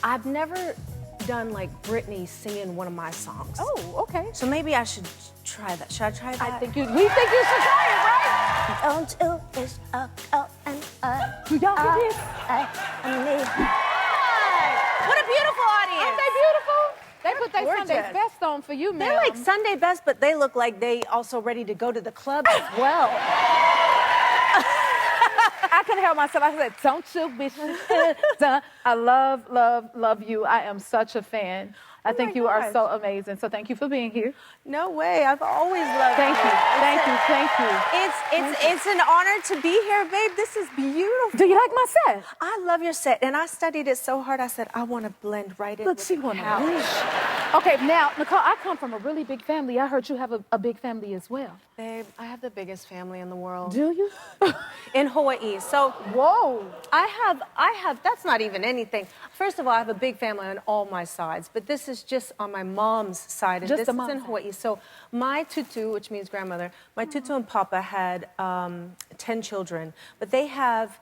I've never done like Britney singing one of my songs. Oh, okay. So maybe I should try that. Should I try that? We think you should try it, right? Don't you wish You y'all get this? What a beautiful audience. Aren't they beautiful? They put their gorgeous. Sunday best on for you, man. They're like Sunday best, but they look like they also ready to go to the club as well. I couldn't help myself. I said, don't you wish I love you. I am such a fan. I think you are so amazing. So thank you for being here. No way. I've always loved Thank you. Thank you. It's an honor to be here, babe. This is beautiful. Do you like my set? I love your set, and I studied it so hard. I said I want to blend right in. Look, with she the want house. Okay, now, Nicole, I come from a really big family. I heard you have a big family as well. Babe, I have the biggest family in the world. Do you? In Hawaii. So, whoa. I have, that's not even anything. First of all, I have a big family on all my sides, but this is just on my mom's side, and Just this the is mom's in side. Hawaii. So my tutu, which means grandmother, my tutu and papa had 10 children, but they have,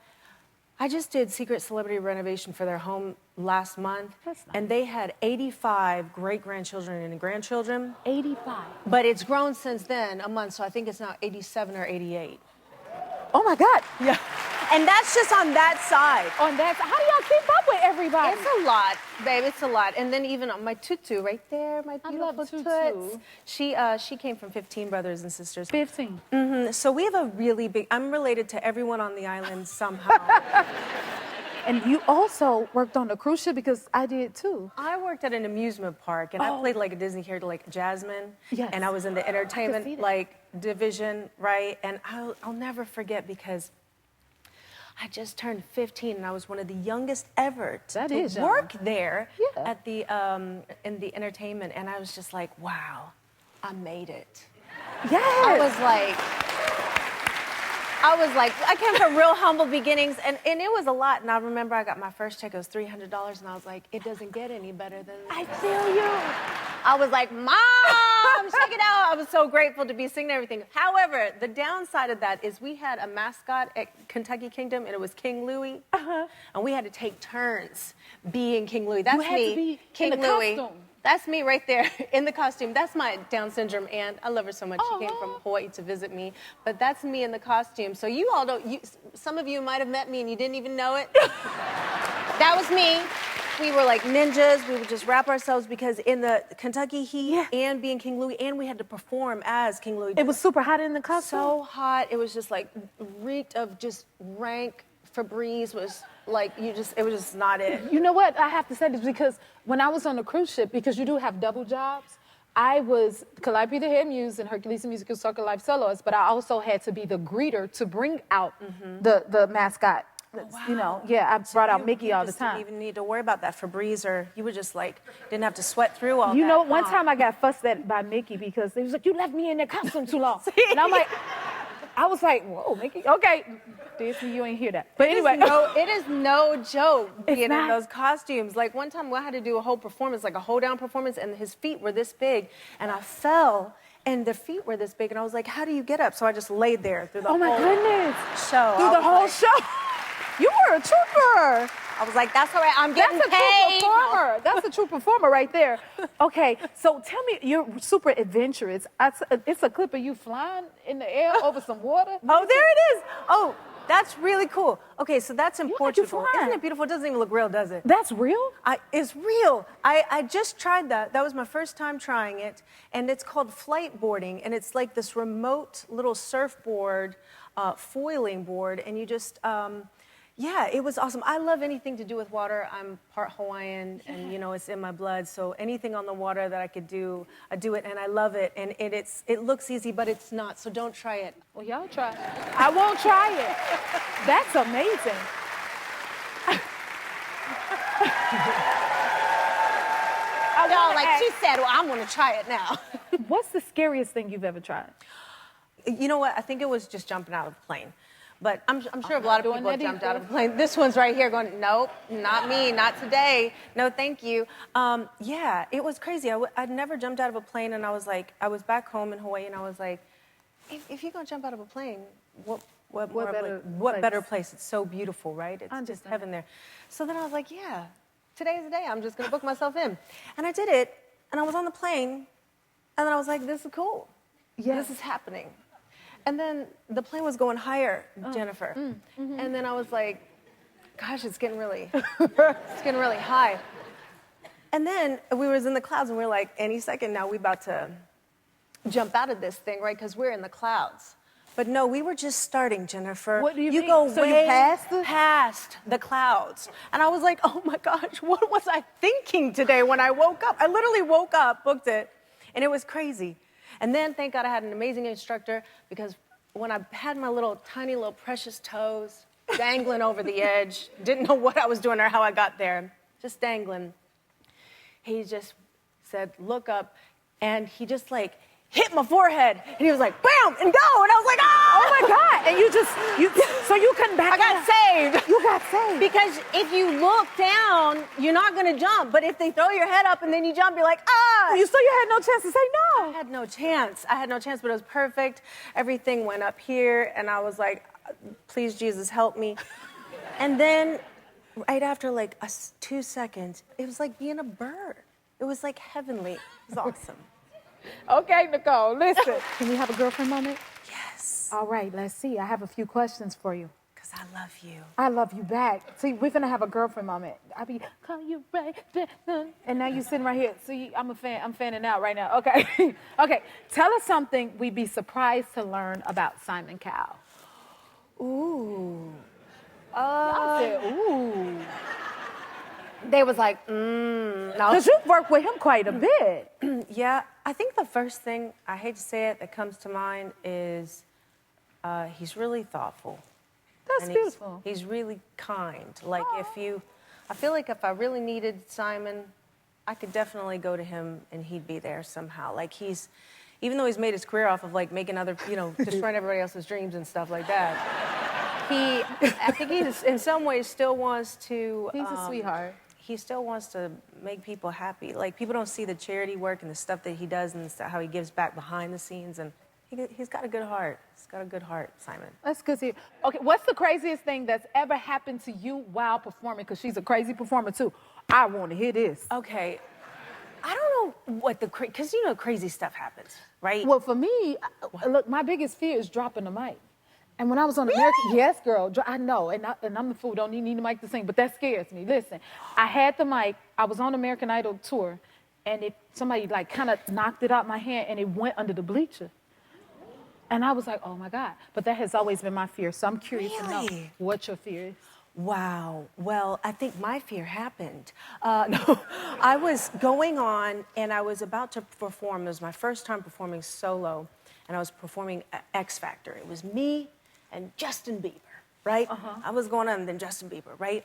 I just did secret celebrity renovation for their home last month, That's nice. and they had 85 great-grandchildren and grandchildren. 85. But it's grown since then, a month, so I think it's now 87 or 88. Oh my God. Yeah. And that's just on that side. On that, how do y'all keep up with everybody? It's a lot, babe, it's a lot. And then even on my tutu right there, my I love beautiful tutu. toots. She came from 15 brothers and sisters. 15. So we have a really big, I'm related to everyone on the island somehow. And you also worked on the cruise ship because I did too. I worked at an amusement park, and I played like a Disney character, like Jasmine. Yes. And I was in the see entertainment that. like division, right? And I'll never forget because I just turned 15, and I was one of the youngest ever That to is young. work there Yeah. at the in the entertainment, and I was just like, wow, I made it. Yes. I was like, I came from real humble beginnings, and it was a lot. And I remember I got my first check, it was $300, and I was like, it doesn't get any better than this. I feel you. I was like, Mom, check it out. I was so grateful to be singing everything. However, the downside of that is we had a mascot at Kentucky Kingdom, and it was King Louie. And we had to take turns being King Louie. That's You had me, to be King in the Louie. costume. That's me right there in the costume. That's my Down syndrome aunt. I love her so much. She came from Hawaii to visit me. But that's me in the costume. So you all don't, some of you might have met me and you didn't even know it. That was me. We were like ninjas. We would just wrap ourselves because in the Kentucky heat and being King Louie, and we had to perform as King Louie. It was super hot in the costume. So hot. It was just like reeked of just rank. Febreze was like, it was just not it. You know what? I have to say this because when I was on the cruise ship, because you do have double jobs, I was Calliope the head muse and Hercules the musical circle life soloist, but I also had to be the greeter to bring out the mascot. You know, I brought out Mickey all the time. You didn't even need to worry about that Febreze, or you were just like, didn't have to sweat through all that. You know, one time I got fussed at by Mickey because they was like, you left me in that costume too long. And I'm like, I was like, whoa, Mickey, okay. Disney, you ain't hear that. But anyway. It is no joke being not. in those costumes. Like one time I had to do a whole performance, like a hold down performance, and his feet were this big, and I fell, and the feet were this big, and I was like, how do you get up? So I just laid there through the Oh my whole goodness. show. Through the whole show. You were a trooper. I was like, that's all right, I'm getting That's a paid. true performer. That's a true performer right there. Okay, so tell me, you're super adventurous. It's a clip of you flying in the air over some water. Oh, there it is. Oh, that's really cool. Okay, so that's in You Portugal. flying. Isn't it beautiful? It doesn't even look real, does it? That's real? It's real. I just tried that. That was my first time trying it. And it's called flight boarding. And it's like this remote little surfboard, foiling board. And you just, it was awesome. I love anything to do with water. I'm part Hawaiian, and it's in my blood. So anything on the water that I could do, I do it, and I love it. And it looks easy, but it's not. So don't try it. Well, y'all try. I won't try it. That's amazing. She said, well, I'm going to try it now. What's the scariest thing you've ever tried? You know what? I think it was just jumping out of a plane. But I'm sure a lot of people have that jumped either. out of a plane. This one's right here going, nope, not me, not today. No, thank you. It was crazy. I'd never jumped out of a plane, and I was back home in Hawaii, and I was like, if you're going to jump out of a plane, what better place? It's so beautiful, right? It's just heaven there. So then I was like, today's the day. I'm just going to book myself in. And I did it, and I was on the plane, and then I was like, this is cool. This is happening. And then the plane was going higher, Jennifer. And then I was like, gosh, it's getting really high. And then we was in the clouds, and we were like, any second now we about to jump out of this thing, right? Because we're in the clouds. But no, we were just starting, Jennifer. What do you mean? Go so way you passed past the clouds. And I was like, oh my gosh, what was I thinking today when I woke up? I literally woke up, booked it, and it was crazy. And then, thank God, I had an amazing instructor, because when I had my tiny little precious toes dangling over the edge, didn't know what I was doing or how I got there, just dangling, he just said, look up, and he just like hit my forehead, and he was like, bam, and go, and I was like, ah! Oh my God, and so you couldn't back I got saved. You got saved. Because if you look down, you're not gonna jump, but if they throw your head up and then you jump, you're like, ah! You had no chance to say no. I had no chance, but it was perfect. Everything went up here, and I was like, please, Jesus, help me. And then, right after like 2 seconds, it was like being a bird. It was like heavenly. It was awesome. Okay, Nicole, listen. Can we have a girlfriend moment? Yes. All right, let's see. I have a few questions for you. Because I love you. I love you back. See, we're going to have a girlfriend moment. I'll be, call you right there. And now you're sitting right here. See, I'm a fan. I'm fanning out right now. Okay. Okay. Tell us something we'd be surprised to learn about Simon Cowell. Ooh. I said, ooh. They was like, no. Because you've worked with him quite a bit. Yeah, I think the first thing, I hate to say it, that comes to mind is he's really thoughtful. That's and beautiful. He's really kind. Like I feel like if I really needed Simon, I could definitely go to him and he'd be there somehow. Like even though he's made his career off of like making destroying everybody else's dreams and stuff like that, I think he in some ways still wants to. He's a sweetheart. He still wants to make people happy. Like, people don't see the charity work and the stuff that he does and how he gives back behind the scenes. And he's got a good heart. He's got a good heart, Simon. That's good to hear. Okay, what's the craziest thing that's ever happened to you while performing? Because she's a crazy performer, too. I want to hear this. Okay. I don't know what because crazy stuff happens, right? Well, for me, look, my biggest fear is dropping the mic. And when I was on American, yes, girl, I know, and I'm the fool, don't need the mic to sing, but that scares me. Listen, I had the mic, I was on American Idol tour, and somebody like kind of knocked it out my hand, and it went under the bleacher. And I was like, oh my God. But that has always been my fear, so I'm curious to know what your fear is. Wow. Well, I think my fear happened. No, I was going on, and I was about to perform. It was my first time performing solo, and I was performing X Factor. It was me and Justin Bieber, right? I was going on, and then Justin Bieber, right?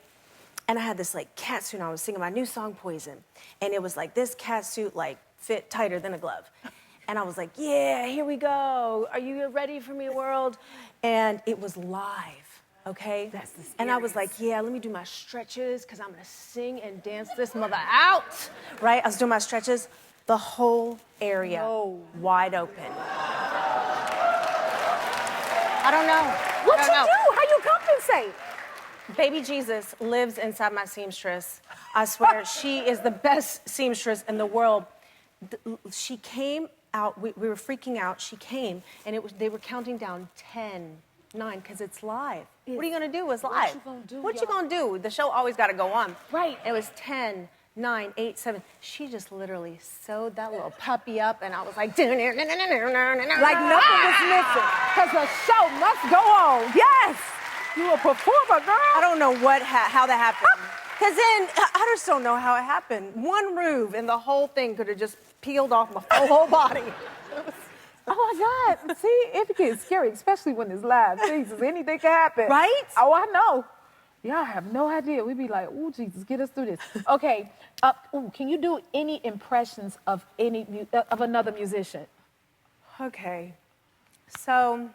And I had this like cat suit on. I was singing my new song, Poison. And it was like this cat suit like fit tighter than a glove. And I was like, yeah, here we go. Are you ready for me, world? And it was live, okay? That's the scariest. And I was like, yeah, let me do my stretches, because I'm gonna sing and dance this mother out, right? I was doing my stretches. The whole area wide open. I don't know. What you do? How you compensate? Baby Jesus lives inside my seamstress. I swear, she is the best seamstress in the world. She came out, we were freaking out. She came, and they were counting down 10, 9, because it's live. What are you gonna do? It's live. What you gonna do? The show always gotta go on. Right. It was 10, 9, 8, 7. She just literally sewed that little puppy up, and I was like, like nothing was missing, because the show must go on. Yes, you a performer, girl. I don't know how that happened. Because then, I just don't know how it happened. One move, and the whole thing could have just peeled off my whole body. Oh my God, see, it gets scary, especially when it's live. Jesus, anything can happen. Right? Oh, I know. Y'all have no idea. We'd be like, oh, Jesus, get us through this. Okay, can you do any impressions of another musician? Okay, so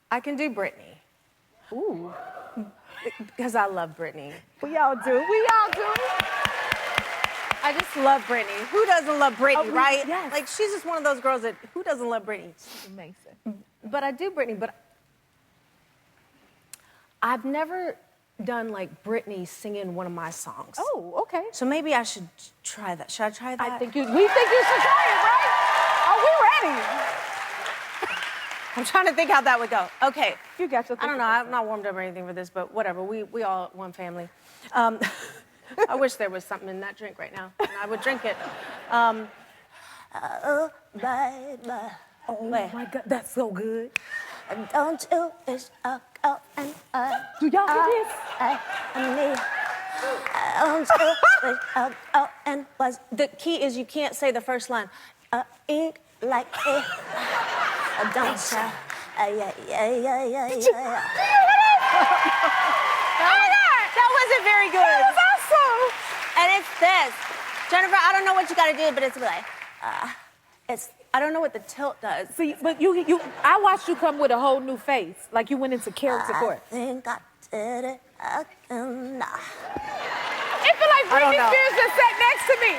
I can do Britney. Ooh. Because I love Britney. We all do. I just love Britney. Who doesn't love Britney, right? Yes. Like, she's just one of those girls that, who doesn't love Britney? She's amazing. But I do Britney, but I've never done like Britney singing one of my songs. Oh, okay. So maybe I should try that. Should I try that? We think you should try it, right? Are we ready? I'm trying to think how that would go. Okay. You got your. I don't know. I'm not warmed up or anything for this, but whatever. We all one family. I wish there was something in that drink right now, and I would drink it. Oh, baby. Oh my God, that's so good. Don't you wish I go and Do y'all hear this? Don't you wish I go and was. The key is you can't say the first line. Ink like it. Don't say. Yeah. That wasn't very good. That was awesome. And it's this. Jennifer, I don't know what you gotta do, but it's like, I don't know what the tilt does. See, but I watched you come with a whole new face, like you went into character for it. I think I did it again. It feel like I don't Britney know. Spears just sat next to me.